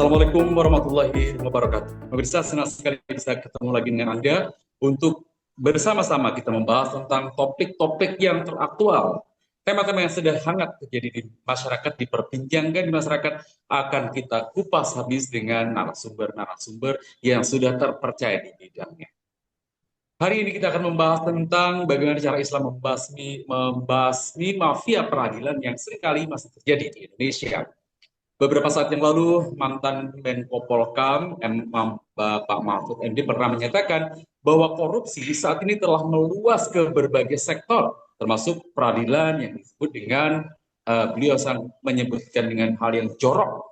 Assalamualaikum warahmatullahi wabarakatuh. Pemirsa, senang sekali bisa ketemu lagi dengan Anda untuk bersama-sama kita membahas tentang topik-topik yang teraktual. Tema-tema yang sedang hangat terjadi di masyarakat, diperbincangkan di masyarakat, akan kita kupas habis dengan narasumber-narasumber yang sudah terpercaya di bidangnya. Hari ini kita akan membahas tentang bagaimana cara Islam membasmi mafia peradilan yang seringkali masih terjadi di Indonesia. Beberapa saat yang lalu, mantan Menko Polhukam, Pak Mahfud MD pernah menyatakan bahwa korupsi saat ini telah meluas ke berbagai sektor, termasuk peradilan yang disebut dengan, beliau menyebutkan dengan hal yang jorok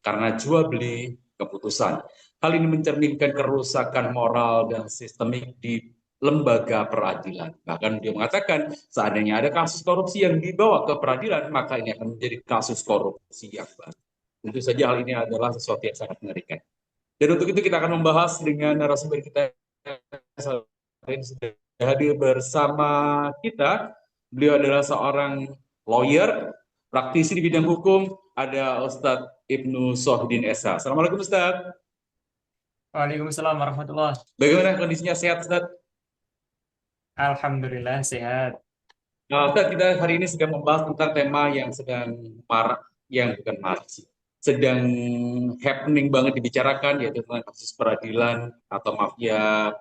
karena jual beli keputusan. Hal ini mencerminkan kerusakan moral dan sistemik di lembaga peradilan. Bahkan dia mengatakan seandainya ada kasus korupsi yang dibawa ke peradilan, maka ini akan menjadi kasus korupsi yang baru. Tentu saja hal ini adalah sesuatu yang sangat mengerikan. Dan untuk itu kita akan membahas dengan narasumber kita saat ini sudah hadir bersama kita. Beliau adalah seorang lawyer, praktisi di bidang hukum, ada Ustadz Ibnu Sohidin Esa. Assalamualaikum Ustadz. Waalaikumsalam warahmatullah. Bagaimana kondisinya, sehat Ustadz? Alhamdulillah sehat. Nah, Ustadz, kita hari ini sedang membahas tentang tema yang sedang marak, yang bukan marak sih, sedang happening banget dibicarakan, yaitu tentang kasus peradilan atau mafia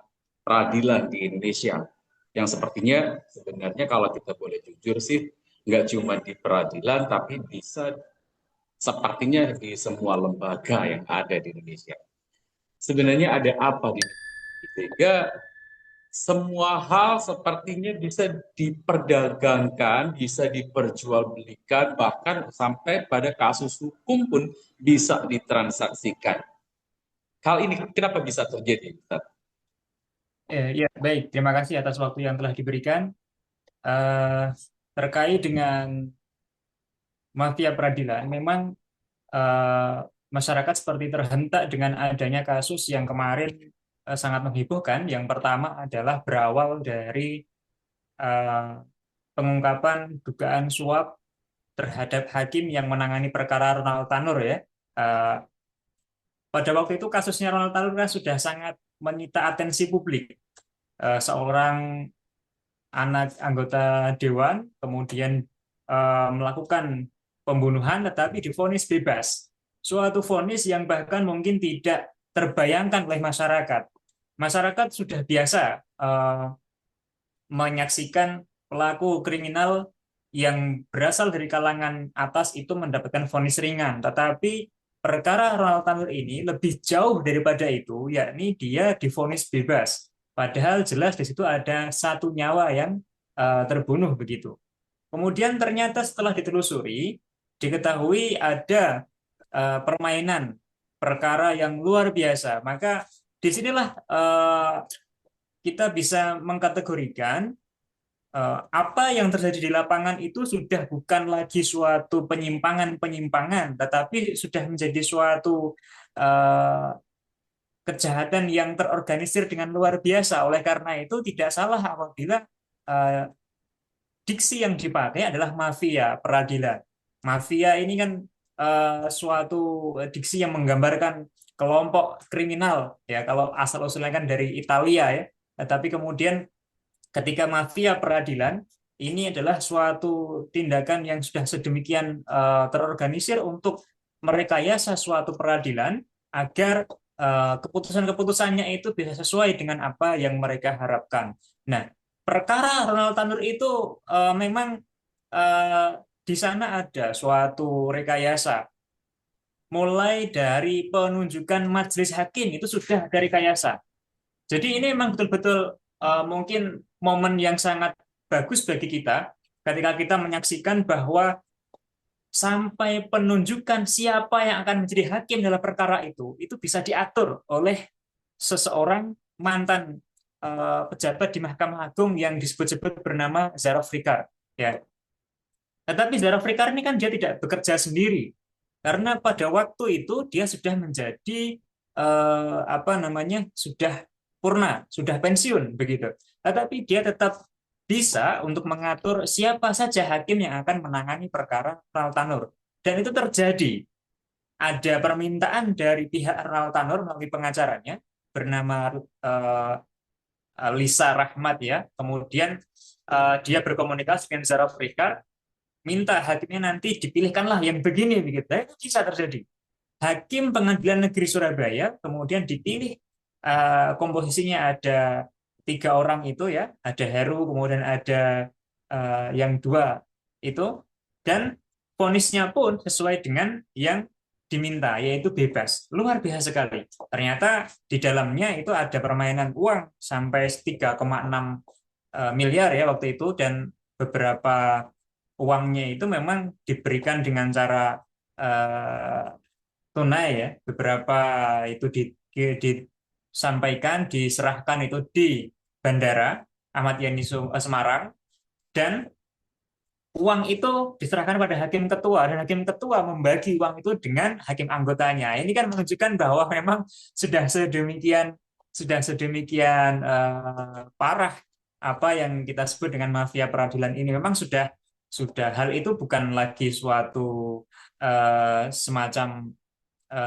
peradilan di Indonesia. Yang sepertinya sebenarnya kalau kita boleh jujur sih, nggak cuma di peradilan, tapi bisa sepertinya di semua lembaga yang ada di Indonesia. Sebenarnya ada apa di Indonesia? Sehingga semua hal sepertinya bisa diperdagangkan, bisa diperjualbelikan, bahkan sampai pada kasus hukum pun bisa ditransaksikan. Hal ini kenapa bisa terjadi, Ustaz? Ya, baik. Terima kasih atas waktu yang telah diberikan. Eh, Terkait dengan mafia peradilan, memang eh, masyarakat seperti terhentak dengan adanya kasus yang kemarin sangat menghebohkan. Yang pertama adalah berawal dari eh, pengungkapan dugaan suap terhadap hakim yang menangani perkara Ronald Tanur ya. Eh, Pada waktu itu kasusnya Ronald Tanur kan sudah sangat menyita atensi publik. Seorang anak anggota dewan kemudian melakukan pembunuhan tetapi divonis bebas. Suatu vonis yang bahkan mungkin tidak terbayangkan oleh masyarakat. Masyarakat sudah biasa menyaksikan pelaku kriminal yang berasal dari kalangan atas itu mendapatkan vonis ringan, tetapi perkara Ronald Tanur ini lebih jauh daripada itu, yakni dia divonis bebas. Padahal jelas di situ ada satu nyawa yang terbunuh begitu. Kemudian ternyata setelah ditelusuri, diketahui ada permainan perkara yang luar biasa. Maka disinilah kita bisa mengkategorikan apa yang terjadi di lapangan itu sudah bukan lagi suatu penyimpangan-penyimpangan, tetapi sudah menjadi suatu eh, kejahatan yang terorganisir dengan luar biasa. Oleh karena itu tidak salah apabila eh, diksi yang dipakai adalah mafia peradilan. Mafia ini kan suatu diksi yang menggambarkan kelompok kriminal ya kalau asal usulnya kan dari Italia ya. Tetapi kemudian ketika mafia peradilan ini adalah suatu tindakan yang sudah sedemikian terorganisir untuk merekayasa suatu peradilan agar keputusan-keputusannya itu bisa sesuai dengan apa yang mereka harapkan. Nah, perkara Ronald Tanur itu memang eh, di sana ada suatu rekayasa. Mulai dari penunjukan majelis hakim itu sudah ada rekayasa. Jadi ini memang betul-betul mungkin momen yang sangat bagus bagi kita ketika kita menyaksikan bahwa sampai penunjukan siapa yang akan menjadi hakim dalam perkara itu bisa diatur oleh seseorang mantan pejabat di Mahkamah Agung yang disebut-sebut bernama Zara Frikar. Ya. Tetapi Zara Frikar ini kan dia tidak bekerja sendiri karena pada waktu itu dia sudah menjadi apa namanya sudah purna, sudah pensiun begitu. Tetapi dia tetap bisa untuk mengatur siapa saja hakim yang akan menangani perkara Ronald Tanur. Dan itu terjadi. ada permintaan dari pihak Ronald Tanur melalui pengacaranya bernama Lisa Rahmat ya. Kemudian dia berkomunikasi dengan Zara Afrika, minta hakimnya nanti dipilihkanlah yang begini begitu. Itu bisa terjadi. Hakim Pengadilan Negeri Surabaya kemudian dipilih, komposisinya ada 3 orang itu ya, ada Heru, kemudian ada yang 2 itu, dan vonisnya pun sesuai dengan yang diminta, yaitu bebas. Luar biasa sekali. Ternyata di dalamnya itu ada permainan uang sampai 3,6 miliar ya waktu itu, dan beberapa uangnya itu memang diberikan dengan cara tunai ya, beberapa itu disampaikan, diserahkan itu di Bandara Ahmad Yani Semarang, dan uang itu diserahkan pada hakim ketua, dan hakim ketua membagi uang itu dengan hakim anggotanya. Ini kan menunjukkan bahwa memang sudah sedemikian parah apa yang kita sebut dengan mafia peradilan ini. Memang sudah hal itu bukan lagi suatu semacam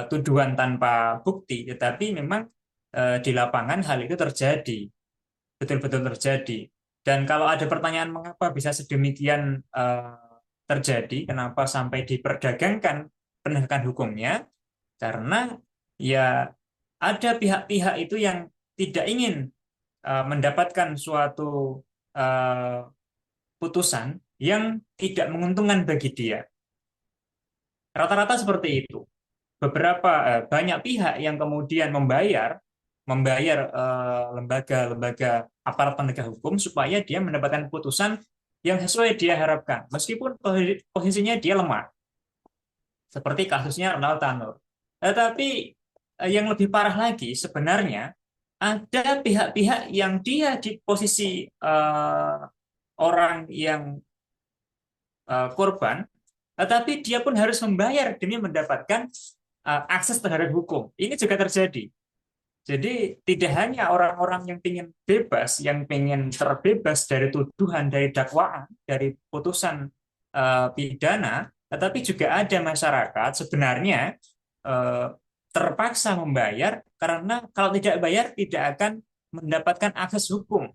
tuduhan tanpa bukti, tetapi memang di lapangan hal itu terjadi, betul-betul terjadi. Dan kalau ada pertanyaan mengapa bisa sedemikian terjadi, kenapa sampai diperdagangkan penegakan hukumnya, karena ya ada pihak-pihak itu yang tidak ingin mendapatkan suatu putusan yang tidak menguntungkan bagi dia. Rata-rata seperti itu. Banyak pihak yang kemudian membayar lembaga-lembaga aparat penegak hukum supaya dia mendapatkan putusan yang sesuai dia harapkan, meskipun posisinya dia lemah, seperti kasusnya Ronald Tanur. Tetapi yang lebih parah lagi sebenarnya ada pihak-pihak yang dia di posisi orang yang korban, tetapi dia pun harus membayar demi mendapatkan akses terhadap hukum. Ini juga terjadi. Jadi tidak hanya orang-orang yang ingin bebas, yang ingin terbebas dari tuduhan, dari dakwaan, dari putusan pidana, tetapi juga ada masyarakat sebenarnya terpaksa membayar karena kalau tidak bayar tidak akan mendapatkan akses hukum.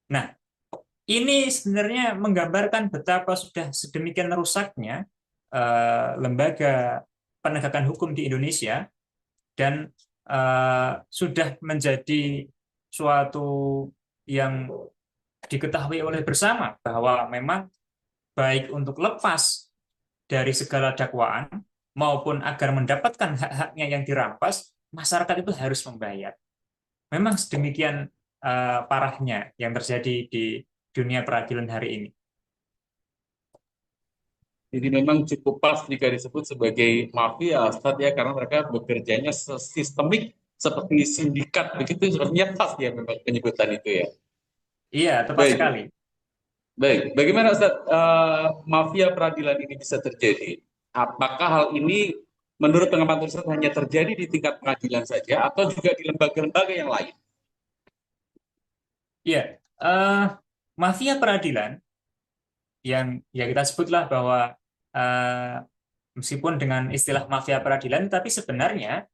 Nah, ini sebenarnya menggambarkan betapa sudah sedemikian rusaknya lembaga penegakan hukum di Indonesia, dan sudah menjadi suatu yang diketahui oleh bersama bahwa memang baik untuk lepas dari segala dakwaan maupun agar mendapatkan hak-haknya yang dirampas, masyarakat itu harus membayar. Memang sedemikian parahnya yang terjadi di dunia peradilan hari ini. Jadi memang cukup pas jika disebut sebagai mafia, Ustaz ya, karena mereka bekerjanya sistemik seperti sindikat begitu, sebenarnya pas ya memang penyebutan itu ya. Iya, tepat Baik, sekali. baik. Bagaimana Ustaz mafia peradilan ini bisa terjadi? Apakah hal ini menurut pengamatan Ustaz hanya terjadi di tingkat pengadilan saja atau juga di lembaga-lembaga yang lain? Iya, mafia peradilan yang ya kita sebutlah bahwa eh, meskipun dengan istilah mafia peradilan, tapi sebenarnya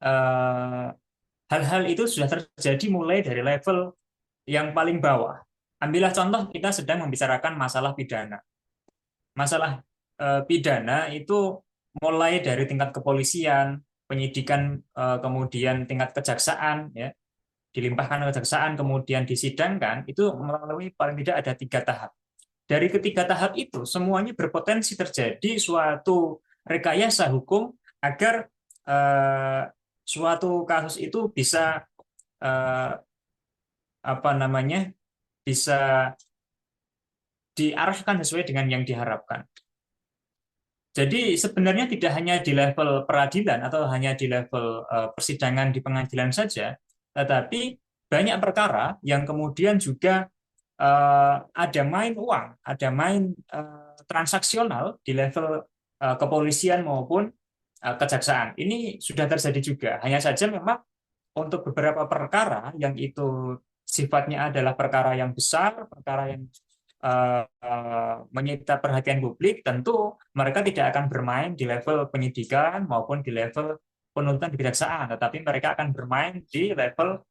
eh, hal-hal itu sudah terjadi mulai dari level yang paling bawah. Ambillah contoh, kita sedang membicarakan masalah pidana. Masalah pidana itu mulai dari tingkat kepolisian, penyidikan, kemudian tingkat kejaksaan, ya, dilimpahkan ke kejaksaan, kemudian disidangkan, itu melalui paling tidak ada 3 tahap. Dari ketiga tahap itu, semuanya berpotensi terjadi suatu rekayasa hukum agar suatu kasus itu bisa eh, apa namanya bisa diarahkan sesuai dengan yang diharapkan. Jadi sebenarnya tidak hanya di level peradilan atau hanya di level persidangan di pengadilan saja, tetapi banyak perkara yang kemudian juga ada main uang, ada main transaksional di level kepolisian maupun kejaksaan. Ini sudah terjadi juga. Hanya saja memang untuk beberapa perkara yang itu sifatnya adalah perkara yang besar, perkara yang menyita perhatian publik, tentu mereka tidak akan bermain di level penyidikan maupun di level penuntutan di kejaksaan, tetapi mereka akan bermain di level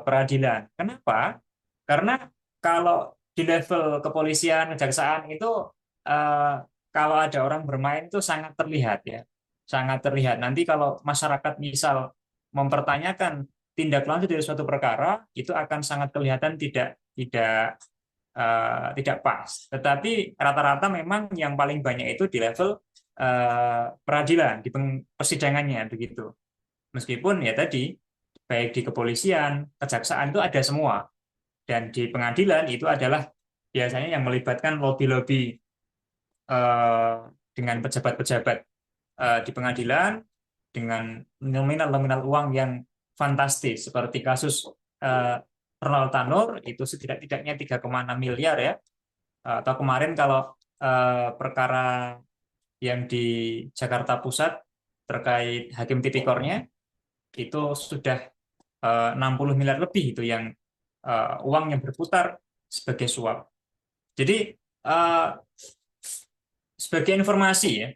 peradilan. Kenapa? Karena kalau di level kepolisian, kejaksaan itu eh, kalau ada orang bermain itu sangat terlihat ya, sangat terlihat. Nanti kalau masyarakat misal mempertanyakan tindak lanjut dari suatu perkara, itu akan sangat kelihatan tidak pas. Tetapi rata-rata memang yang paling banyak itu di level peradilan, di persidangannya begitu. Meskipun ya tadi baik di kepolisian, kejaksaan itu ada semua, dan di pengadilan itu adalah biasanya yang melibatkan lobby-lobby dengan pejabat-pejabat di pengadilan dengan nominal-nominal uang yang fantastis seperti kasus eh, Ronald Tanur itu setidak-tidaknya 3,6 miliar ya. Atau kemarin kalau perkara yang di Jakarta Pusat terkait hakim tipikornya itu sudah 60 miliar lebih itu yang uang yang berputar sebagai suap. Jadi sebagai informasi ya,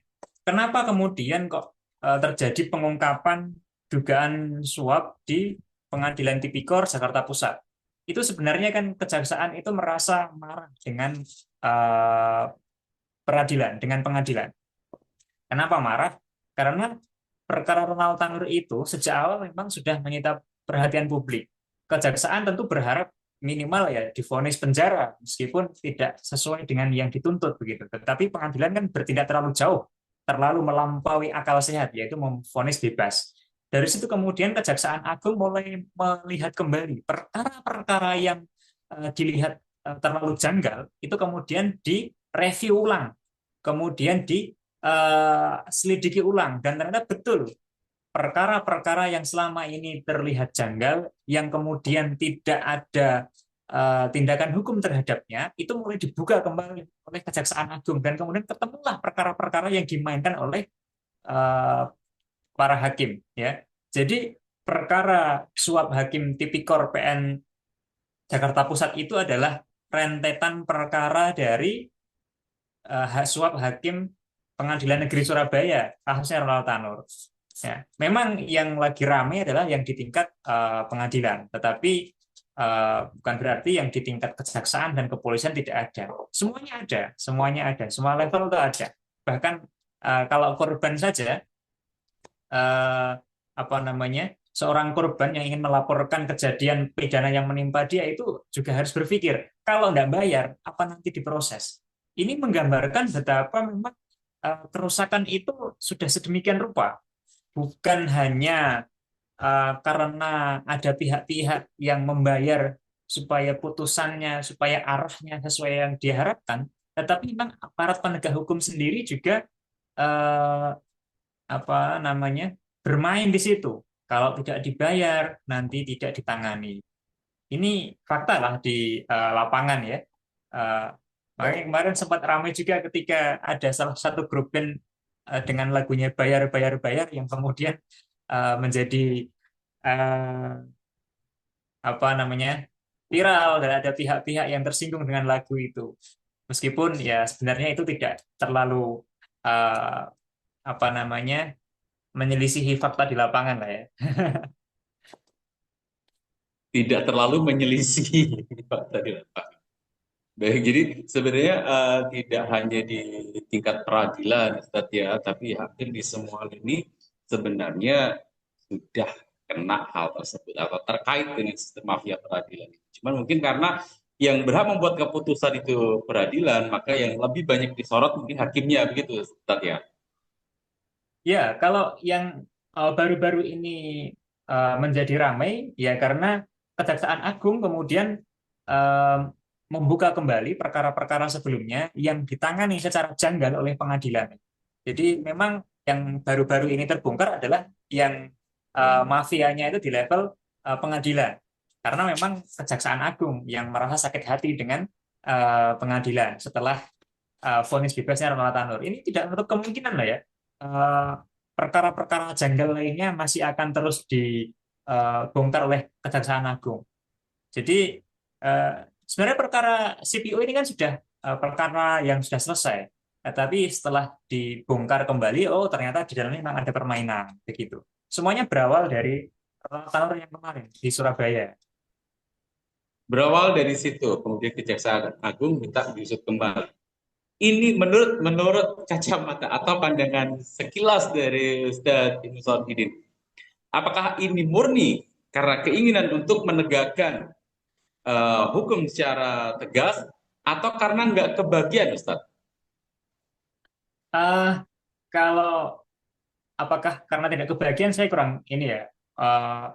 kenapa kemudian kok terjadi pengungkapan dugaan suap di Pengadilan Tipikor Jakarta Pusat? Itu sebenarnya kan kejaksaan itu merasa marah dengan eh, peradilan, dengan pengadilan. Kenapa marah? Karena perkara Ronald Tanur itu sejak awal memang sudah menyita perhatian publik. Kejaksaan tentu berharap minimal ya divonis penjara meskipun tidak sesuai dengan yang dituntut begitu. Tetapi pengadilan kan bertindak terlalu jauh, terlalu melampaui akal sehat yaitu memvonis bebas. Dari situ kemudian Kejaksaan Agung mulai melihat kembali perkara-perkara yang dilihat terlalu janggal itu kemudian direview ulang, kemudian diselidiki ulang dan ternyata betul perkara-perkara yang selama ini terlihat janggal, yang kemudian tidak ada tindakan hukum terhadapnya, itu mulai dibuka kembali oleh Kejaksaan Agung dan kemudian ketemulah perkara-perkara yang dimainkan oleh uh, para hakim. Ya, jadi perkara suap hakim tipikor PN Jakarta Pusat itu adalah rentetan perkara dari suap hakim Pengadilan Negeri Surabaya, kasusnya Ronald Tanur. Ya, memang yang lagi ramai adalah yang di tingkat pengadilan, tetapi bukan berarti yang di tingkat kejaksaan dan kepolisian tidak ada. Semuanya ada, semua level itu ada. Bahkan kalau korban saja, eh, apa namanya, seorang korban yang ingin melaporkan kejadian pidana yang menimpa dia itu juga harus berpikir, kalau nggak bayar, apa nanti diproses? Ini menggambarkan betapa memang kerusakan itu sudah sedemikian rupa, bukan hanya karena ada pihak-pihak yang membayar supaya putusannya, supaya arahnya sesuai yang diharapkan, tetapi memang aparat penegak hukum sendiri juga eh, apa namanya bermain di situ. Kalau tidak dibayar, nanti tidak ditangani. Ini fakta lah di lapangan ya. Eh, Makanya kemarin sempat ramai juga ketika ada salah satu grup band dengan lagunya Bayar Bayar Bayar yang kemudian menjadi eh, apa namanya viral dan ada pihak-pihak yang tersinggung dengan lagu itu. Meskipun ya sebenarnya itu tidak terlalu eh, apa namanya menyelisihi fakta di lapangan lah ya. Tidak terlalu menyelisih fakta di lapangan. Baik, jadi sebenarnya tidak hanya di tingkat peradilan, Ustaz ya, tapi hampir di semua lini sebenarnya sudah kena hal tersebut atau terkait dengan sistem mafia peradilan. Cuman mungkin karena yang berhak membuat keputusan itu peradilan, maka yang lebih banyak disorot mungkin hakimnya begitu, Ustaz ya. Ya, kalau yang baru-baru ini menjadi ramai, ya karena Kejaksaan Agung kemudian eh, membuka kembali perkara-perkara sebelumnya yang ditangani secara janggal oleh pengadilan. Jadi memang yang baru-baru ini terbongkar adalah yang mafianya itu di level pengadilan. Karena memang Kejaksaan Agung yang merasa sakit hati dengan pengadilan setelah vonis bebasnya Ronald Tanur. Ini tidak menutup kemungkinan lah ya. Eh, Perkara-perkara janggal lainnya masih akan terus dibongkar oleh Kejaksaan Agung. Jadi sebenarnya perkara CPO ini kan sudah perkara yang sudah selesai. Tapi setelah dibongkar kembali, oh ternyata di dalamnya memang ada permainan begitu. Semuanya berawal dari tawar yang kemarin di Surabaya. Berawal dari situ, kemudian Kejaksaan Agung minta diusut kembali. Ini menurut kacamata atau pandangan sekilas dari Ustadz Ibnu Salahuddin, apakah ini murni karena keinginan untuk menegakkan hukum secara tegas atau karena nggak kebagian, Ustadz? Ah, kalau apakah karena tidak kebagian, saya kurang ini ya. Eh,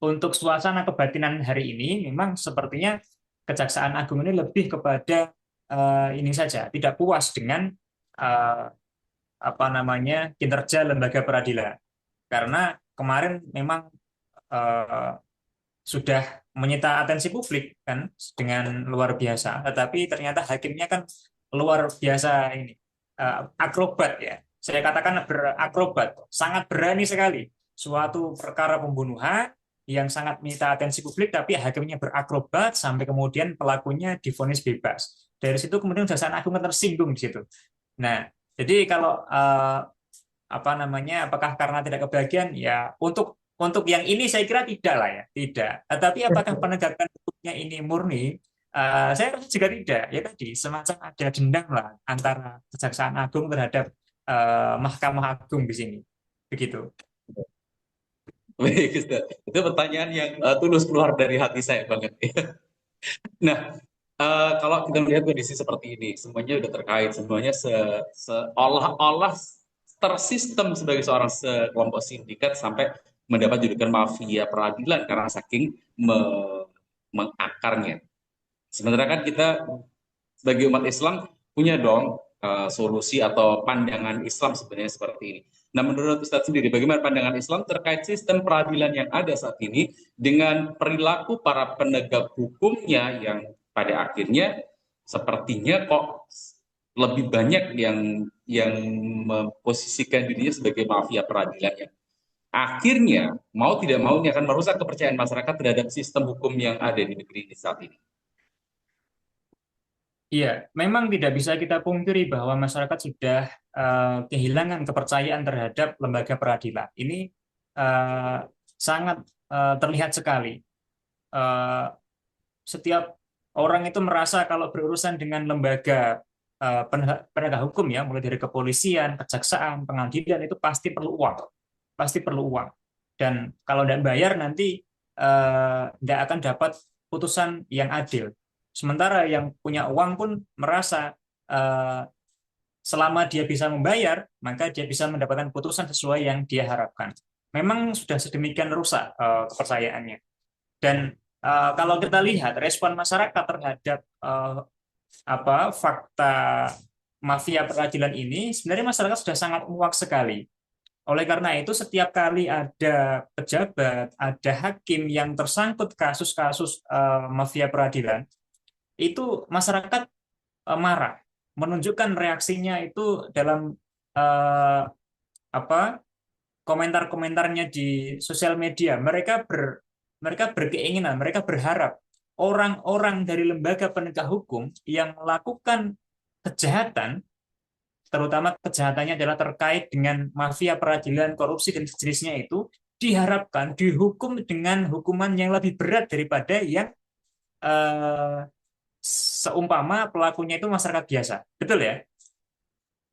untuk suasana kebatinan hari ini memang sepertinya Kejaksaan Agung ini lebih kepada ini saja, tidak puas dengan eh, apa namanya kinerja lembaga peradilan. Karena kemarin memang eh, sudah menyita atensi publik kan dengan luar biasa, tetapi ternyata hakimnya kan luar biasa ini akrobat ya. Saya katakan berakrobat, sangat berani sekali. Suatu perkara pembunuhan yang sangat menyita atensi publik, tapi hakimnya berakrobat sampai kemudian pelakunya divonis bebas. Dari situ kemudian Kejaksaan Agung tersinggung di situ. Nah, jadi kalau apa namanya, apakah karena tidak kebagian ya, untuk yang ini saya kira tidak lah ya, tidak. Tapi apakah penegakan hukumnya ini murni, saya rasa juga tidak. Ya tadi semacam ada dendam lah antara Kejaksaan Agung terhadap Mahkamah Agung di sini begitu. Baik, Ustadz. Itu pertanyaan yang tulus keluar dari hati saya banget. Nah, kalau kita melihat kondisi seperti ini, semuanya udah terkait, semuanya seolah-olah tersistem sebagai seorang sekelompok sindikat sampai mendapat julukan mafia peradilan karena saking mengakarnya. Sementara kan kita sebagai umat Islam punya dong solusi atau pandangan Islam sebenarnya seperti ini. Nah, menurut Ustadz sendiri, bagaimana pandangan Islam terkait sistem peradilan yang ada saat ini dengan perilaku para penegak hukumnya yang pada akhirnya sepertinya kok lebih banyak yang memposisikan dirinya sebagai mafia peradilan yang akhirnya mau tidak mau ini akan merusak kepercayaan masyarakat terhadap sistem hukum yang ada di negeri ini saat ini. Iya, memang tidak bisa kita pungkiri bahwa masyarakat sudah kehilangan kepercayaan terhadap lembaga peradilan. Ini eh, sangat terlihat sekali. Eh, Setiap orang itu merasa kalau berurusan dengan lembaga penegak hukum ya, mulai dari kepolisian, kejaksaan, pengadilan itu pasti perlu uang, pasti perlu uang. Dan kalau tidak bayar nanti tidak akan dapat putusan yang adil. Sementara yang punya uang pun merasa eh, selama dia bisa membayar, maka dia bisa mendapatkan putusan sesuai yang dia harapkan. Memang sudah sedemikian rusak kepercayaannya. Dan kalau kita lihat respon masyarakat terhadap fakta mafia peradilan ini, sebenarnya masyarakat sudah sangat muak sekali. Oleh karena itu, setiap kali ada pejabat, ada hakim yang tersangkut kasus-kasus mafia peradilan, itu masyarakat marah, menunjukkan reaksinya itu dalam eh, apa komentar-komentarnya di sosial media. Mereka berkeinginan, mereka berharap orang-orang dari lembaga penegak hukum yang melakukan kejahatan, terutama kejahatannya adalah terkait dengan mafia peradilan, korupsi dan sejenisnya itu, diharapkan dihukum dengan hukuman yang lebih berat daripada yang eh, seumpama pelakunya itu masyarakat biasa. Betul ya?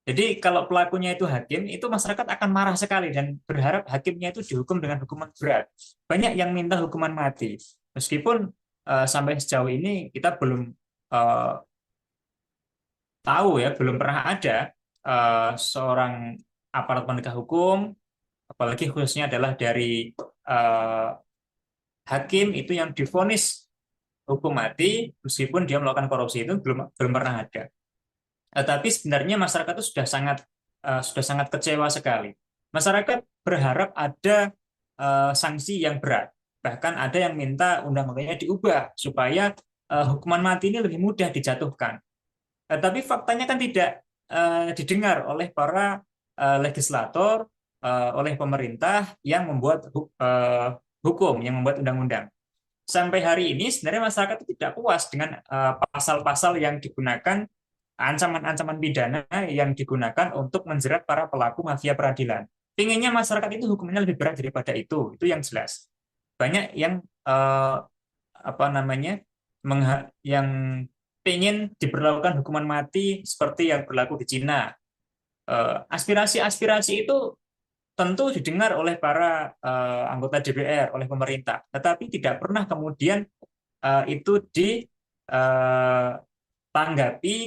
Jadi kalau pelakunya itu hakim, itu masyarakat akan marah sekali dan berharap hakimnya itu dihukum dengan hukuman berat. Banyak yang minta hukuman mati. Meskipun sampai sejauh ini kita belum eh, tahu ya, belum pernah ada seorang aparat penegak hukum, apalagi khususnya adalah dari eh, hakim itu yang divonis hukum mati, meskipun dia melakukan korupsi, itu belum belum pernah ada. Tapi sebenarnya masyarakat itu sudah sangat kecewa sekali. Masyarakat berharap ada sanksi yang berat. Bahkan ada yang minta undang-undangnya diubah supaya hukuman mati ini lebih mudah dijatuhkan. Tapi faktanya kan tidak didengar oleh para legislator, oleh pemerintah yang membuat hukum, yang membuat undang-undang. sampai hari ini sebenarnya masyarakat itu tidak puas dengan pasal-pasal yang digunakan, ancaman-ancaman pidana yang digunakan untuk menjerat para pelaku mafia peradilan. Pinginnya masyarakat itu hukumannya lebih berat daripada itu yang jelas. Banyak yang apa namanya yang ingin diberlakukan hukuman mati seperti yang berlaku di Cina. Aspirasi-aspirasi itu tentu didengar oleh para anggota DPR, oleh pemerintah, tetapi tidak pernah kemudian itu ditanggapi,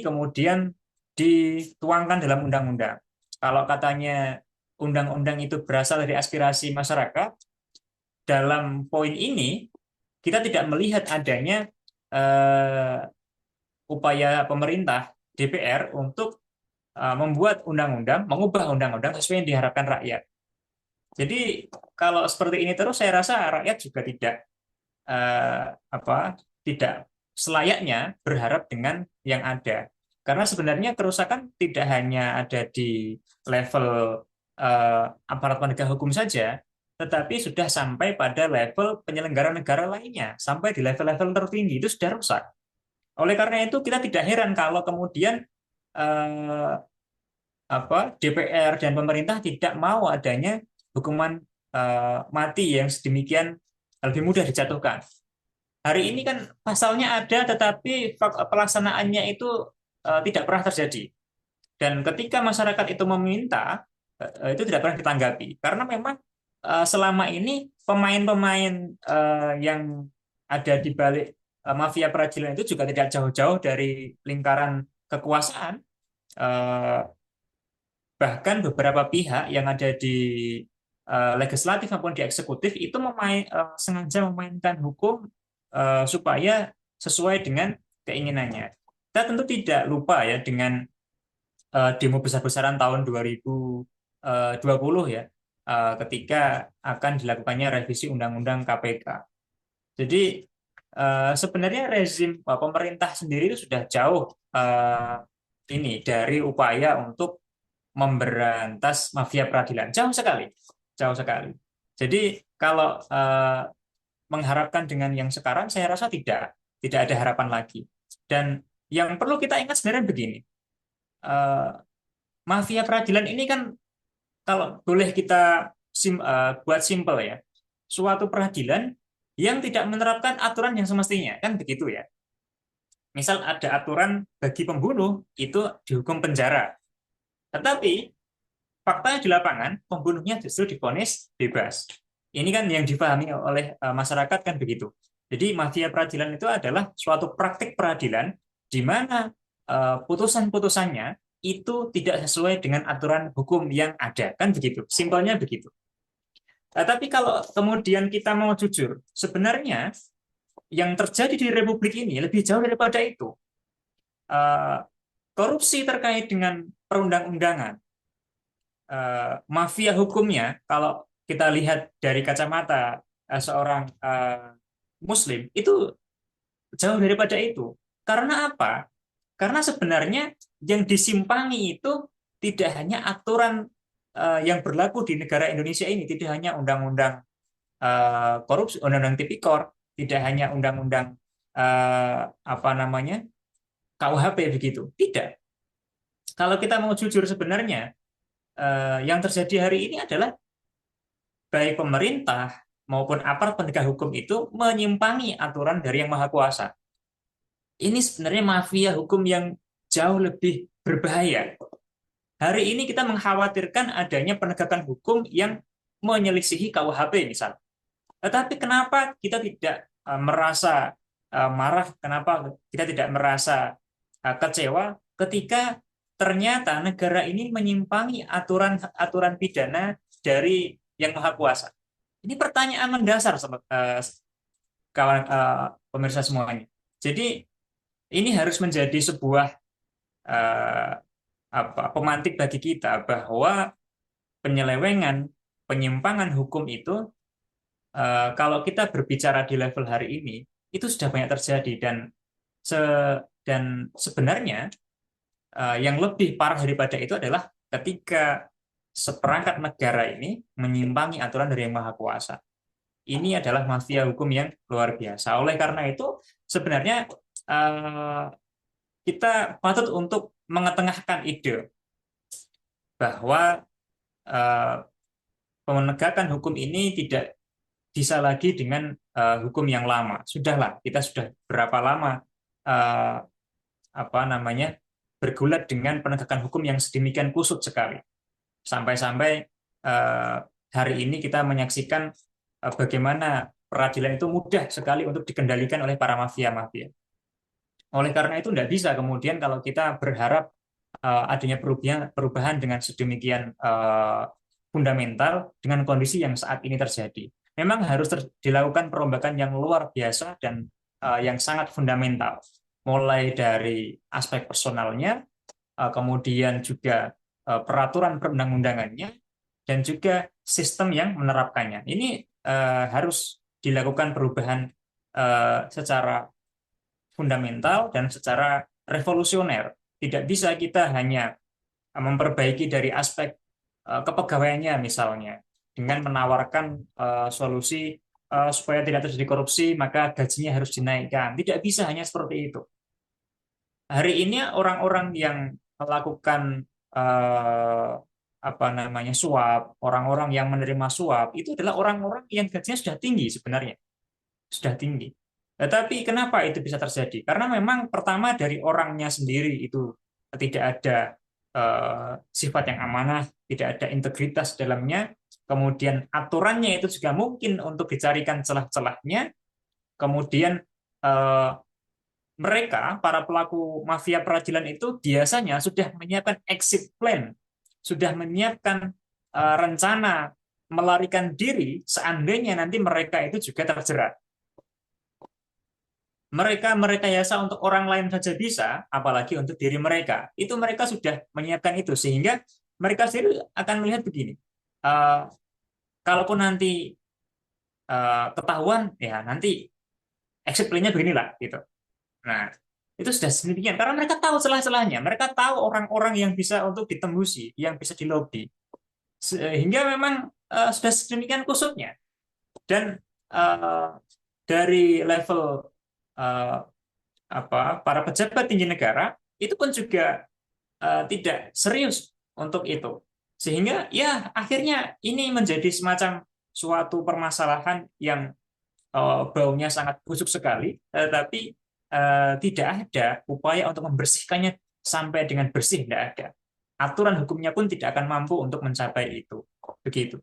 kemudian dituangkan dalam undang-undang. Kalau katanya undang-undang itu berasal dari aspirasi masyarakat, dalam poin ini kita tidak melihat adanya uh, upaya pemerintah DPR untuk membuat undang-undang, mengubah undang-undang sesuai yang diharapkan rakyat. Jadi kalau seperti ini terus, saya rasa rakyat juga tidak selayaknya berharap dengan yang ada. Karena sebenarnya kerusakan tidak hanya ada di level aparat penegak hukum saja, tetapi sudah sampai pada level penyelenggara negara lainnya, sampai di level-level tertinggi itu sudah rusak. Oleh karena itu kita tidak heran kalau kemudian eh, DPR dan pemerintah tidak mau adanya hukuman mati yang sedemikian lebih mudah dijatuhkan. Hari ini kan pasalnya ada, tetapi pelaksanaannya itu tidak pernah terjadi. Dan ketika masyarakat itu meminta, itu tidak pernah ditanggapi. Karena memang selama ini pemain-pemain yang ada di balik mafia peradilan itu juga tidak jauh-jauh dari lingkaran kekuasaan. Eh, Bahkan beberapa pihak yang ada di legislatif maupun di eksekutif itu sengaja memainkan hukum supaya sesuai dengan keinginannya. Kita tentu tidak lupa ya dengan demo besar-besaran tahun 2020 ya, ketika akan dilakukannya revisi Undang-Undang KPK. Jadi sebenarnya rezim pemerintah sendiri itu sudah jauh ini dari upaya untuk memberantas mafia peradilan, jauh sekali, jauh sekali. Jadi kalau mengharapkan dengan yang sekarang, saya rasa tidak ada harapan lagi. Dan yang perlu kita ingat sebenarnya begini, eh, mafia peradilan ini kan, kalau boleh kita buat simpel ya, suatu peradilan yang tidak menerapkan aturan yang semestinya, kan begitu ya. Misal ada aturan bagi pembunuh itu dihukum penjara, tetapi faktanya di lapangan pembunuhnya justru divonis bebas. Ini kan yang dipahami oleh masyarakat kan begitu. Jadi mafia peradilan itu adalah suatu praktik peradilan di mana putusan-putusannya itu tidak sesuai dengan aturan hukum yang ada, kan begitu. Simpelnya begitu. Tapi kalau kemudian kita mau jujur, sebenarnya yang terjadi di Republik ini lebih jauh daripada itu. Eh, Korupsi terkait dengan perundang-undangan, mafia hukumnya, kalau kita lihat dari kacamata seorang Muslim, itu jauh daripada itu. Karena apa? Karena sebenarnya yang disimpangi itu tidak hanya aturan yang berlaku di negara Indonesia ini, tidak hanya undang-undang korupsi, undang-undang tipikor, tidak hanya undang-undang apa namanya KUHP begitu. Tidak. Kalau kita mau jujur, sebenarnya yang terjadi hari ini adalah baik pemerintah maupun aparat penegak hukum itu menyimpangi aturan dari Yang Maha Kuasa. Ini sebenarnya mafia hukum yang jauh lebih berbahaya. Hari ini kita mengkhawatirkan adanya penegakan hukum yang menyelisihi KUHP misalnya. Tetapi kenapa kita tidak merasa marah, kenapa kita tidak merasa kecewa ketika ternyata negara ini menyimpangi aturan-aturan pidana dari Yang Maha Kuasa? Ini pertanyaan mendasar, kawan pemirsa semuanya. Jadi ini harus menjadi sebuah eh, pemantik bagi kita bahwa penyelewengan, penyimpangan hukum itu, kalau kita berbicara di level hari ini, itu sudah banyak terjadi, se dan sebenarnya yang lebih parah daripada itu adalah ketika seperangkat negara ini menyimpangi aturan dari Yang Maha Kuasa. ini adalah mafia hukum yang luar biasa. Oleh karena itu, sebenarnya eh, kita patut untuk mengetengahkan ide bahwa eh, penegakan hukum ini tidak bisa lagi dengan hukum yang lama. Sudahlah, kita sudah berapa lama eh, apa namanya bergulat dengan penegakan hukum yang sedemikian kusut sekali. Sampai-sampai hari ini kita menyaksikan bagaimana peradilan itu mudah sekali untuk dikendalikan oleh para mafia-mafia. Oleh karena itu tidak bisa kemudian kalau kita berharap adanya perubahan dengan sedemikian fundamental dengan kondisi yang saat ini terjadi. Memang harus dilakukan perombakan yang luar biasa dan yang sangat fundamental, mulai dari aspek personalnya, kemudian juga peraturan perundang-undangannya, dan juga sistem yang menerapkannya. Ini harus dilakukan perubahan secara fundamental dan secara revolusioner. Tidak bisa kita hanya memperbaiki dari aspek kepegawaiannya misalnya, dengan menawarkan solusi supaya tidak terjadi korupsi, maka gajinya harus dinaikkan. Tidak bisa hanya seperti itu. Hari ini orang-orang yang melakukan apa namanya suap, orang-orang yang menerima suap itu adalah orang-orang yang gajinya sudah tinggi sebenarnya, sudah tinggi. Tetapi kenapa itu bisa terjadi? Karena memang pertama dari orangnya sendiri itu tidak ada sifat yang amanah, tidak ada integritas dalamnya. Kemudian aturannya itu juga mungkin untuk dicarikan celah-celahnya. Kemudian eh, mereka, para pelaku mafia peradilan itu biasanya sudah menyiapkan exit plan, sudah menyiapkan rencana melarikan diri seandainya nanti mereka itu juga terjerat. Mereka merekayasa untuk orang lain saja bisa, apalagi untuk diri mereka. Itu mereka sudah menyiapkan itu, sehingga mereka sendiri akan melihat begini. Uh, Kalaupun nanti ketahuan, ya nanti exit plan-nya beginilah, gitu. Nah, itu sudah sedemikian karena mereka tahu celah-celahnya, mereka tahu orang-orang yang bisa untuk ditembusi, yang bisa dilobi, sehingga memang sudah sedemikian kusutnya. Dan uh, dari level uh, para pejabat tinggi negara itu pun juga tidak serius untuk itu, sehingga ya akhirnya ini menjadi semacam suatu permasalahan yang baunya sangat busuk sekali, tapi tidak ada upaya untuk membersihkannya sampai dengan bersih, tidak ada. Aturan hukumnya pun tidak akan mampu untuk mencapai itu. Begitu.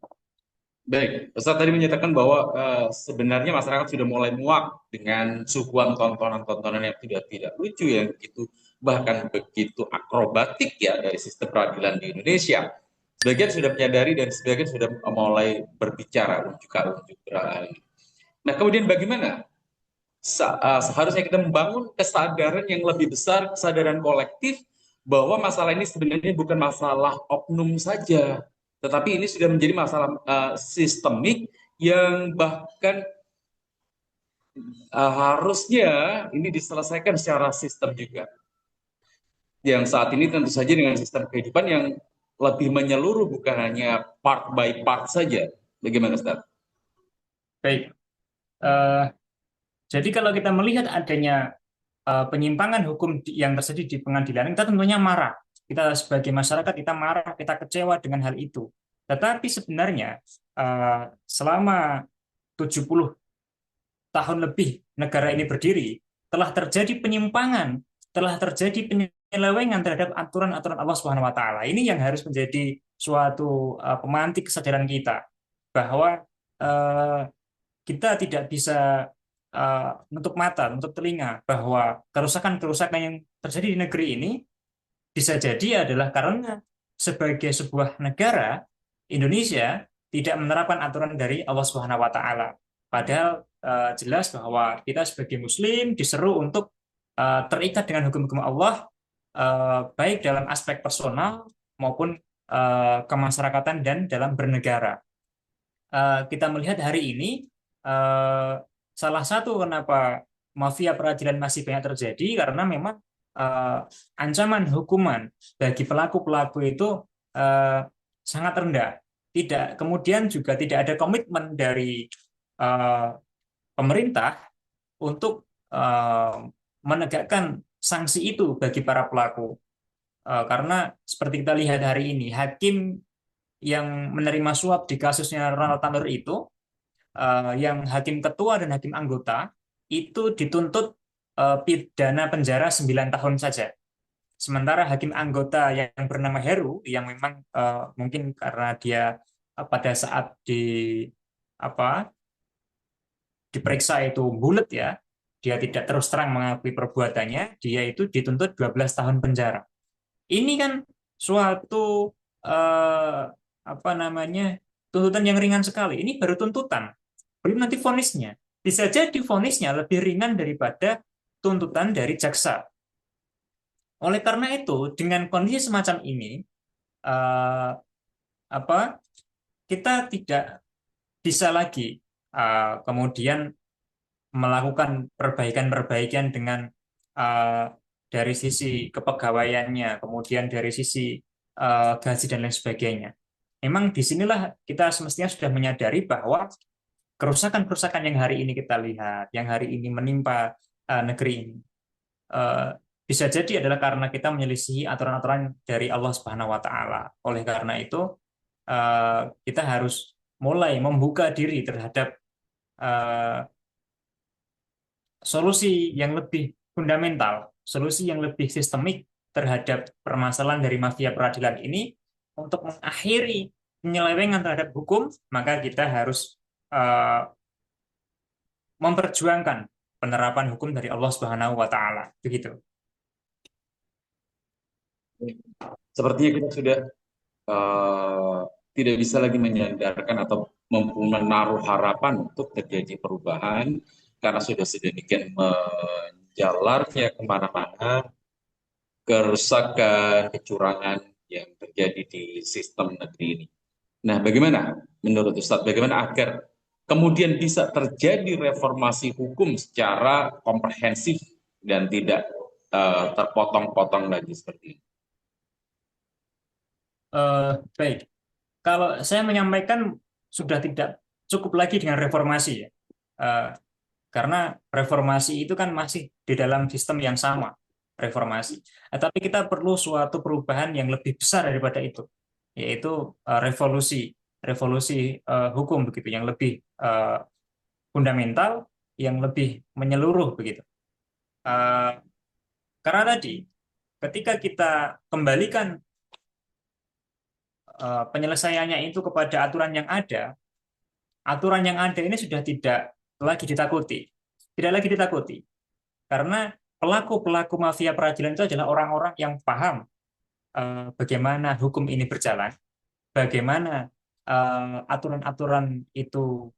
Baik, Ustaz tadi menyatakan bahwa sebenarnya masyarakat sudah mulai muak dengan suguhan tontonan-tontonan yang tidak lucu, yang begitu bahkan begitu akrobatik ya dari sistem peradilan di Indonesia. Sebagian sudah menyadari dan sebagian sudah mulai berbicara unjuk rasa. Nah, kemudian bagaimana? Seharusnya kita membangun kesadaran yang lebih besar, kesadaran kolektif bahwa masalah ini sebenarnya bukan masalah oknum saja, tetapi ini sudah menjadi masalah sistemik yang bahkan harusnya ini diselesaikan secara sistem juga. Yang saat ini tentu saja dengan sistem kehidupan yang lebih menyeluruh, bukan hanya part by part saja. Bagaimana, Ustaz? Baik. Eh, jadi kalau kita melihat adanya penyimpangan hukum yang terjadi di pengadilan, kita tentunya marah. Kita sebagai masyarakat, kita marah, kita kecewa dengan hal itu. Tetapi sebenarnya selama 70 tahun lebih negara ini berdiri, telah terjadi penyimpangan, telah terjadi penyelewengan terhadap aturan-aturan Allah Subhanahu wa taala. Ini yang harus menjadi suatu pemantik kesadaran kita bahwa uh, kita tidak bisa menutup mata, menutup telinga bahwa kerusakan-kerusakan yang terjadi di negeri ini bisa jadi adalah karena sebagai sebuah negara, Indonesia tidak menerapkan aturan dari Allah Subhanahu wa taala. Padahal jelas bahwa kita sebagai muslim diseru untuk terikat dengan hukum-hukum Allah, baik dalam aspek personal maupun kemasyarakatan dan dalam bernegara. Kita melihat hari ini salah satu kenapa mafia peradilan masih banyak terjadi karena memang ancaman hukuman bagi pelaku-pelaku itu sangat rendah. Tidak, kemudian juga tidak ada komitmen dari eh, pemerintah untuk menegakkan sanksi itu bagi para pelaku. Karena seperti kita lihat hari ini, hakim yang menerima suap di kasusnya Ronald Tanur itu, yang hakim ketua dan hakim anggota itu dituntut pidana penjara 9 tahun saja. Sementara hakim anggota yang bernama Heru, yang memang mungkin karena dia pada saat apa diperiksa itu bulat ya, dia tidak terus terang mengakui perbuatannya, dia itu dituntut 12 tahun penjara. Ini kan suatu eh, apa namanya tuntutan yang ringan sekali. Ini baru tuntutan, belum nanti vonisnya. Bisa jadi vonisnya lebih ringan daripada tuntutan dari jaksa. Oleh karena itu, dengan kondisi semacam ini, eh, apa kita tidak bisa lagi kemudian melakukan perbaikan-perbaikan dengan uh, dari sisi kepegawaiannya, kemudian dari sisi gaji dan lain sebagainya. Memang disinilah kita semestinya sudah menyadari bahwa kerusakan-kerusakan yang hari ini kita lihat, yang hari ini menimpa negeri ini, uh, bisa jadi adalah karena kita menyelisihi aturan-aturan dari Allah Subhanahu Wa Taala. Oleh karena itu, kita harus mulai membuka diri terhadap uh, solusi yang lebih fundamental, solusi yang lebih sistemik terhadap permasalahan dari mafia peradilan ini untuk mengakhiri penyelewengan terhadap hukum, maka kita harus uh, memperjuangkan penerapan hukum dari Allah Subhanahu wa taala. Begitu. Sepertinya kita sudah eh, tidak bisa lagi menyandarkan atau menaruh harapan untuk terjadi perubahan karena sudah sedemikian menjalarnya kemana-mana kerusakan, kecurangan yang terjadi di sistem negeri ini. Nah, bagaimana menurut Ustadz, bagaimana agar kemudian bisa terjadi reformasi hukum secara komprehensif dan tidak terpotong-potong lagi seperti ini? Baik, kalau saya menyampaikan sudah tidak cukup lagi dengan reformasi ya. Eh, Karena reformasi itu kan masih di dalam sistem yang sama, reformasi. Tapi kita perlu suatu perubahan yang lebih besar daripada itu, yaitu revolusi, revolusi hukum begitu, yang lebih fundamental, yang lebih menyeluruh begitu. Eh, karena tadi, ketika kita kembalikan penyelesaiannya itu kepada aturan yang ada ini sudah tidak lagi ditakuti, tidak lagi ditakuti. Karena pelaku-pelaku mafia peradilan itu adalah orang-orang yang paham bagaimana hukum ini berjalan, bagaimana aturan-aturan itu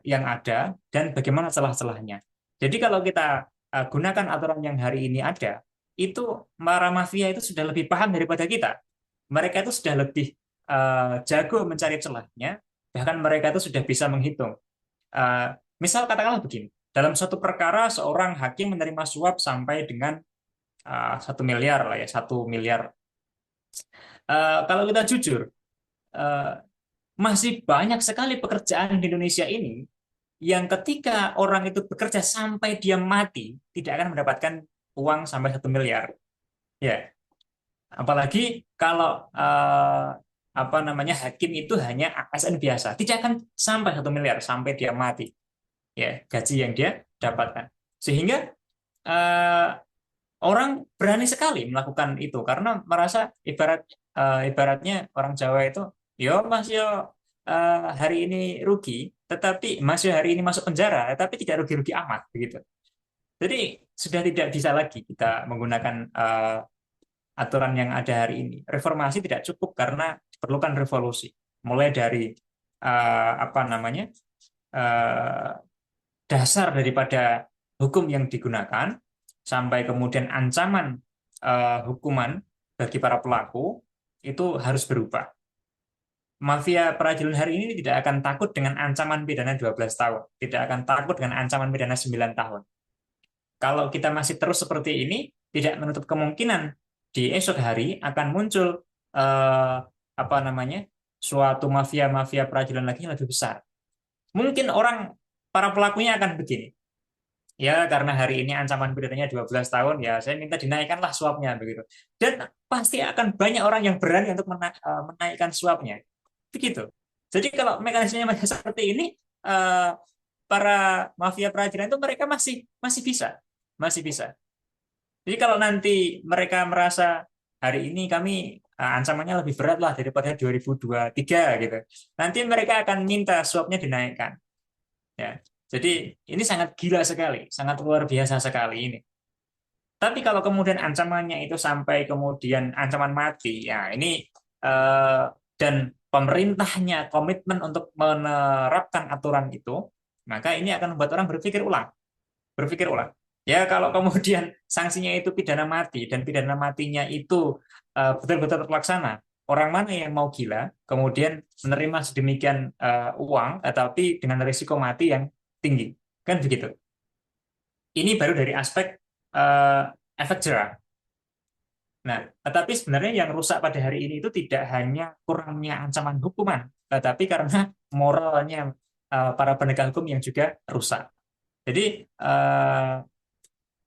yang ada, dan bagaimana celah-celahnya. Jadi kalau kita gunakan aturan yang hari ini ada, itu para mafia itu sudah lebih paham daripada kita. Mereka itu sudah lebih jago mencari celahnya, bahkan mereka itu sudah bisa menghitung. Misal katakanlah begini, dalam satu perkara seorang hakim menerima suap sampai dengan 1 miliar lah ya, 1 miliar. Kalau kita jujur, eh, masih banyak sekali pekerjaan di Indonesia ini yang ketika orang itu bekerja sampai dia mati tidak akan mendapatkan uang sampai 1 miliar. Ya, apalagi kalau apa namanya hakim itu hanya ASN biasa, tidak akan sampai 1 miliar sampai dia mati. Ya, gaji yang dia dapatkan. Sehingga eh, orang berani sekali melakukan itu karena merasa ibaratnya orang Jawa itu, yo Mas yo hari ini rugi, tetapi Mas yo hari ini masuk penjara, tetapi tidak rugi-rugi amat begitu. Jadi sudah tidak bisa lagi kita menggunakan aturan yang ada hari ini. Reformasi tidak cukup karena diperlukan revolusi. Mulai dari apa namanya eh, dasar daripada hukum yang digunakan sampai kemudian ancaman hukuman bagi para pelaku itu harus berubah. Mafia peradilan hari ini tidak akan takut dengan ancaman pidana 12 tahun, tidak akan takut dengan ancaman pidana 9 tahun. Kalau kita masih terus seperti ini, tidak menutup kemungkinan di esok hari akan muncul apa namanya suatu mafia-mafia peradilan lagi yang lebih besar. Mungkin para pelakunya akan begini. Ya, karena hari ini ancaman pidananya 12 tahun, ya saya minta dinaikkanlah suapnya begitu. Dan pasti akan banyak orang yang berani untuk menaikkan suapnya. Begitu. Jadi kalau mekanismenya masih seperti ini, eh, para mafia peradilan itu mereka masih masih bisa, masih bisa. Jadi kalau nanti mereka merasa hari ini kami ancamannya lebih berat lah daripada 2023 gitu. Nanti mereka akan minta suapnya dinaikkan. Ya. Jadi ini sangat gila sekali, sangat luar biasa sekali ini. Tapi kalau kemudian ancamannya itu sampai kemudian ancaman mati, ya ini eh, dan pemerintahnya komitmen untuk menerapkan aturan itu, maka ini akan membuat orang berpikir ulang. Ya kalau kemudian sanksinya itu pidana mati dan pidana matinya itu betul-betul terlaksana, orang mana yang mau gila, kemudian menerima sedemikian uang, tetapi dengan risiko mati yang tinggi, kan begitu. Ini baru dari aspek eh, efek jerah. Nah, tetapi sebenarnya yang rusak pada hari ini itu tidak hanya kurangnya ancaman hukuman, tetapi karena moralnya para penegak hukum yang juga rusak. Jadi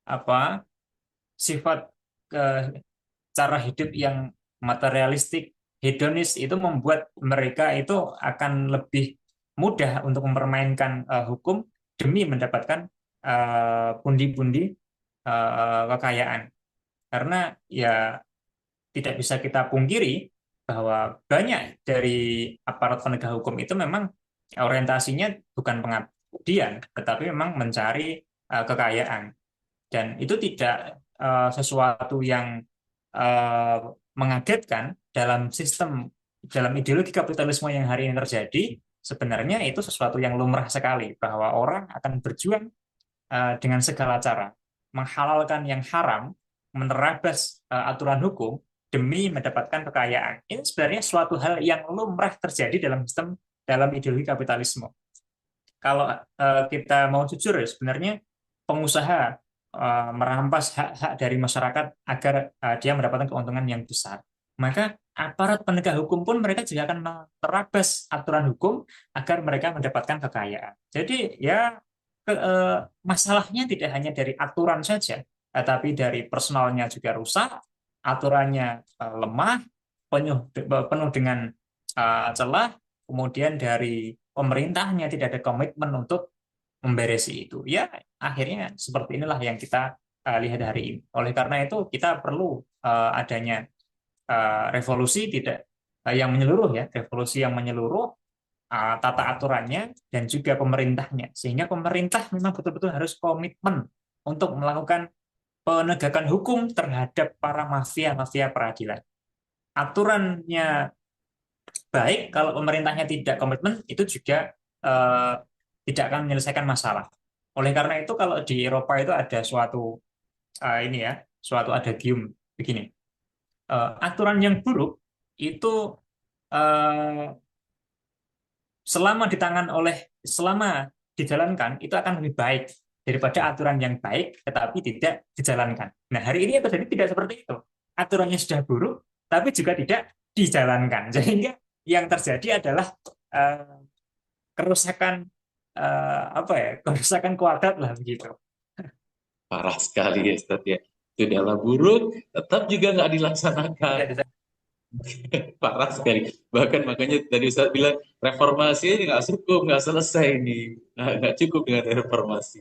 apa sifat eh, cara hidup yang materialistik, hedonis itu membuat mereka itu akan lebih mudah untuk mempermainkan hukum demi mendapatkan pundi-pundi kekayaan. Karena ya tidak bisa kita pungkiri bahwa banyak dari aparat penegak hukum itu memang orientasinya bukan pengabdian, tetapi memang mencari kekayaan. Dan itu tidak sesuatu yang eh, mengagetkan dalam ideologi kapitalisme yang hari ini terjadi. Sebenarnya itu sesuatu yang lumrah sekali bahwa orang akan berjuang dengan segala cara menghalalkan yang haram, menerabas aturan hukum demi mendapatkan kekayaan. Ini sebenarnya suatu hal yang lumrah terjadi dalam ideologi kapitalisme. Kalau kita mau jujur ya, sebenarnya pengusaha merampas hak-hak dari masyarakat agar dia mendapatkan keuntungan yang besar. Maka aparat penegak hukum pun mereka juga akan menerabas aturan hukum agar mereka mendapatkan kekayaan. Jadi ya masalahnya tidak hanya dari aturan saja, tetapi dari personalnya juga rusak, aturannya lemah, penuh dengan celah, kemudian dari pemerintahnya tidak ada komitmen untuk memberesi itu. Ya, akhirnya seperti inilah yang kita lihat hari ini. Oleh karena itu, kita perlu adanya revolusi tidak yang menyeluruh ya, revolusi yang menyeluruh, tata aturannya dan juga pemerintahnya. Sehingga pemerintah memang betul-betul harus komitmen untuk melakukan penegakan hukum terhadap para mafia-mafia peradilan. Aturannya baik, kalau pemerintahnya tidak komitmen, itu juga eh, tidak akan menyelesaikan masalah. Oleh karena itu, kalau di Eropa itu ada ini ya, suatu adagium begini. Aturan yang buruk itu eh, selama dijalankan itu akan lebih baik daripada aturan yang baik tetapi tidak dijalankan. Nah, hari ini terjadi tidak seperti itu. Aturannya sudah buruk tapi juga tidak dijalankan. Sehingga yang terjadi adalah eh, kerusakan apa ya? Kerusakan kuadrat lah begitu. Parah sekali ya Ustaz ya. Itu adalah buruk, tetap juga nggak dilaksanakan. Tidak bisa. Parah sekali. Bahkan makanya tadi Ustaz bilang reformasi ini nggak cukup, nggak selesai nih. Nggak cukup dengan reformasi.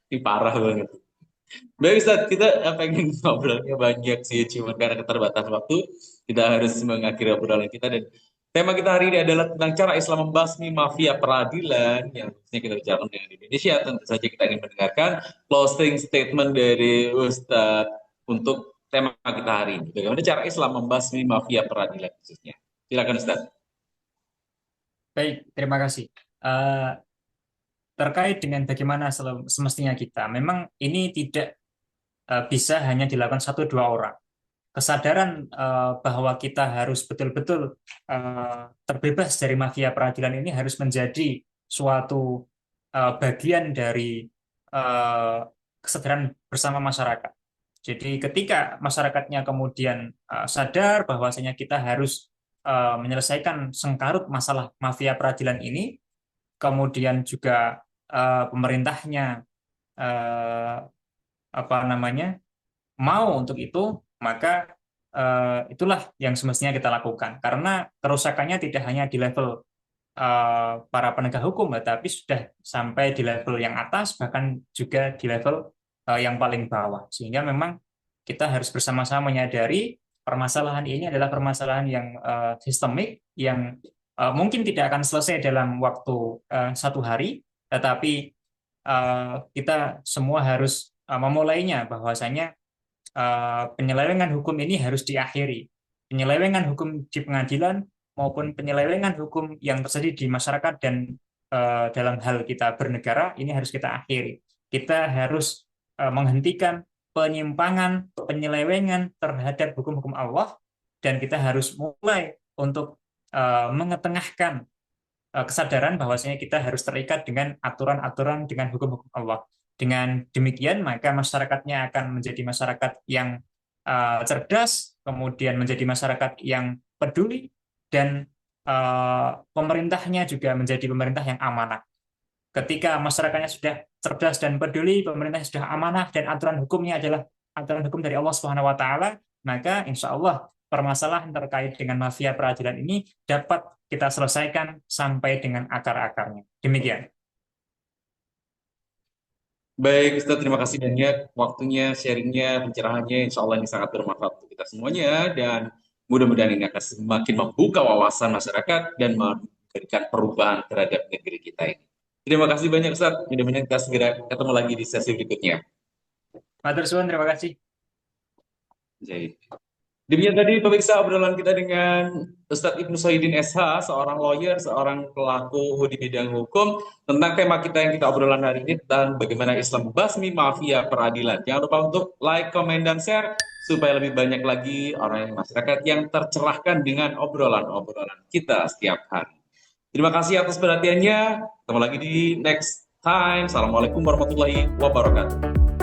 Ini parah banget. Baik Ustaz, kita pengen ngobrolnya banyak sih, cuma karena keterbatasan waktu, kita harus mengakhiri obrolan kita. Dan tema kita hari ini adalah tentang cara Islam membasmi mafia peradilan yang khususnya kita bicarakan dengan Indonesia. Tentu saja kita ingin mendengarkan closing statement dari Ustaz untuk tema kita hari ini. Bagaimana cara Islam membasmi mafia peradilan khususnya. Silakan Ustaz. Baik, terima kasih. Eh, Terkait dengan bagaimana semestinya kita, memang ini tidak bisa hanya dilakukan satu dua orang. Kesadaran bahwa kita harus betul-betul terbebas dari mafia peradilan ini harus menjadi suatu bagian dari eh, kesadaran bersama masyarakat. Jadi ketika masyarakatnya kemudian sadar bahwasanya kita harus menyelesaikan sengkarut masalah mafia peradilan ini, kemudian juga pemerintahnya eh, apa namanya mau untuk itu, maka itulah yang semestinya kita lakukan. Karena kerusakannya tidak hanya di level para penegak hukum, tetapi sudah sampai di level yang atas, bahkan juga di level yang paling bawah. Sehingga memang kita harus bersama-sama menyadari permasalahan ini adalah permasalahan yang sistemik, yang mungkin tidak akan selesai dalam waktu 1 hari, tetapi kita semua harus memulainya, bahwasanya penyelewengan hukum ini harus diakhiri. Penyelewengan hukum di pengadilan maupun penyelewengan hukum yang terjadi di masyarakat dan dalam hal kita bernegara ini harus kita akhiri. Kita harus menghentikan penyimpangan, penyelewengan terhadap hukum-hukum Allah, dan kita harus mulai untuk mengetengahkan kesadaran bahwasanya kita harus terikat dengan aturan-aturan, dengan hukum-hukum Allah. Dengan demikian, maka masyarakatnya akan menjadi masyarakat yang cerdas, kemudian menjadi masyarakat yang peduli, dan pemerintahnya juga menjadi pemerintah yang amanah. Ketika masyarakatnya sudah cerdas dan peduli, pemerintahnya sudah amanah, dan aturan hukumnya adalah aturan hukum dari Allah Subhanahu wa taala, maka insya Allah permasalahan terkait dengan mafia peradilan ini dapat kita selesaikan sampai dengan akar-akarnya. Demikian. Baik, Ustaz, terima kasih banyak waktunya, sharingnya, pencerahannya. Insya Allah ini sangat bermanfaat untuk kita semuanya, dan mudah-mudahan ini akan semakin membuka wawasan masyarakat dan memberikan perubahan terhadap negeri kita ini. Terima kasih banyak, Ustaz. Mudah-mudahan kita segera ketemu lagi di sesi berikutnya. Matur suwun, terima kasih. Jadi, demikian tadi pemirsa obrolan kita dengan Ustadz Ibnu Sohidin SH, seorang lawyer, seorang pelaku di bidang hukum, tentang tema kita yang kita obrolan hari ini tentang bagaimana Islam membasmi mafia peradilan. Jangan lupa untuk like, comment, dan share supaya lebih banyak lagi orang masyarakat yang tercerahkan dengan obrolan-obrolan kita setiap hari. Terima kasih atas perhatiannya. Ketemu lagi di next time. Assalamualaikum warahmatullahi wabarakatuh.